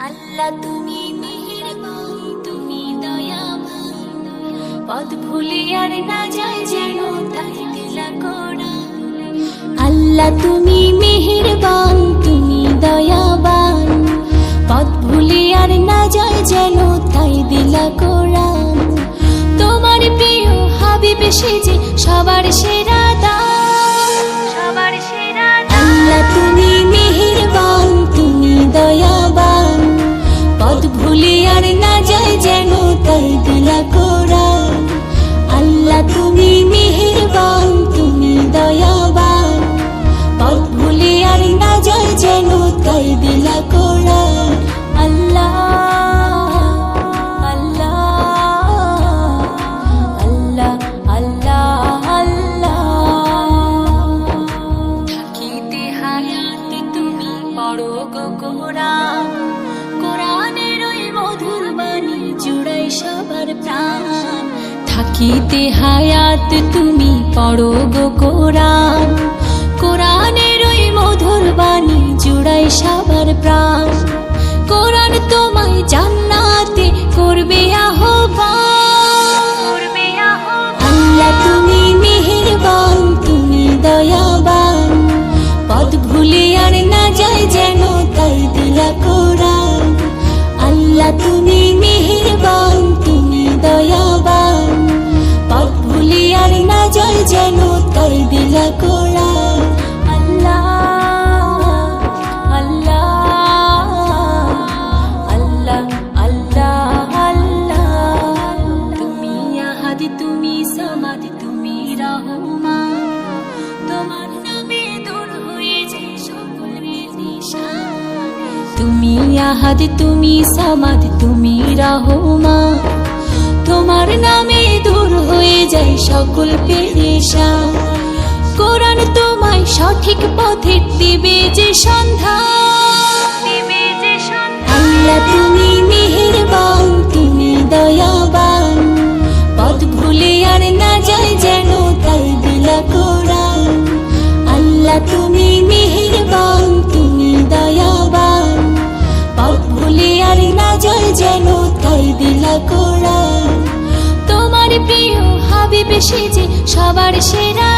আল্লাহ তুমি মেহেরবান, তুমি দয়াবান, পথ ভুলে আর না যায় যেন তাই দিলা কোরআন। আল্লাহ তুমি মেহেরবান, তুমি দয়াবান, পথ ভুলে আর না যায় যেন তাই দিলা কোরআন। তোমার প্রিয় হাবিব সেজে সবার সেরা দান, সবার সেরা দান। আল্লাহ তুমি মেহেরবান, তুমি দয়াবান, পথ ভুলে আর না যায় যেন তাই দিলা কোরআন। আল্লাহ তুমি মেহেরবান, তুমি দয়াবান, পথ ভুলে আর না যায় যেন তাই দিলা কোরআন। আল্লাহ থাকিতে হায়াত তুমি পড়ো গো কোরআন, কোরআনের ওই মধুর বাণী জুড়াই সবার প্রাণ। কোরআন তোমায় জান্নাতে করবে আহ্বান। আল্লাহ তুমি মেহেরবান, তুমি দয়াবান, পথ ভুলে আর না যায় যেন তাই দিলা কোরআন। আল্লাহ তুমি মেহেরবান, তুমি দয়াবান, পথ ভুলে আর না যায় যেন তাই দিলা কোরআন। আল্লাহ আল্লাহ আল্লাহ আল্লাহ আল্লাহ। তুমি আহাদ, তুমি সামাদ, তুমি রহমান, তোমার নামে দূর হয়ে যায় সকল বিভীষণ। তুমি আহাদ, তুমি সামাদ, তুমি রহমান, তোমার নামে দূর হয়ে যায় সকল পেরেশান। কোরআন তোমায় সঠিক পথে দিবে যে সন্ধান। আল্লাহ তুমি মেহেরবান, তুমি দয়াবান, পথ ভুলে আর না যায় যেন তাই দিলা কোরআন। আল্লাহ তুমি মেহেরবান, তুমি দয়াবান, পথ ভুলে আর না যায় যেন তাই দিলা কোরআন। তোমার প্রিয় হাবিব সেজে সবার সেরা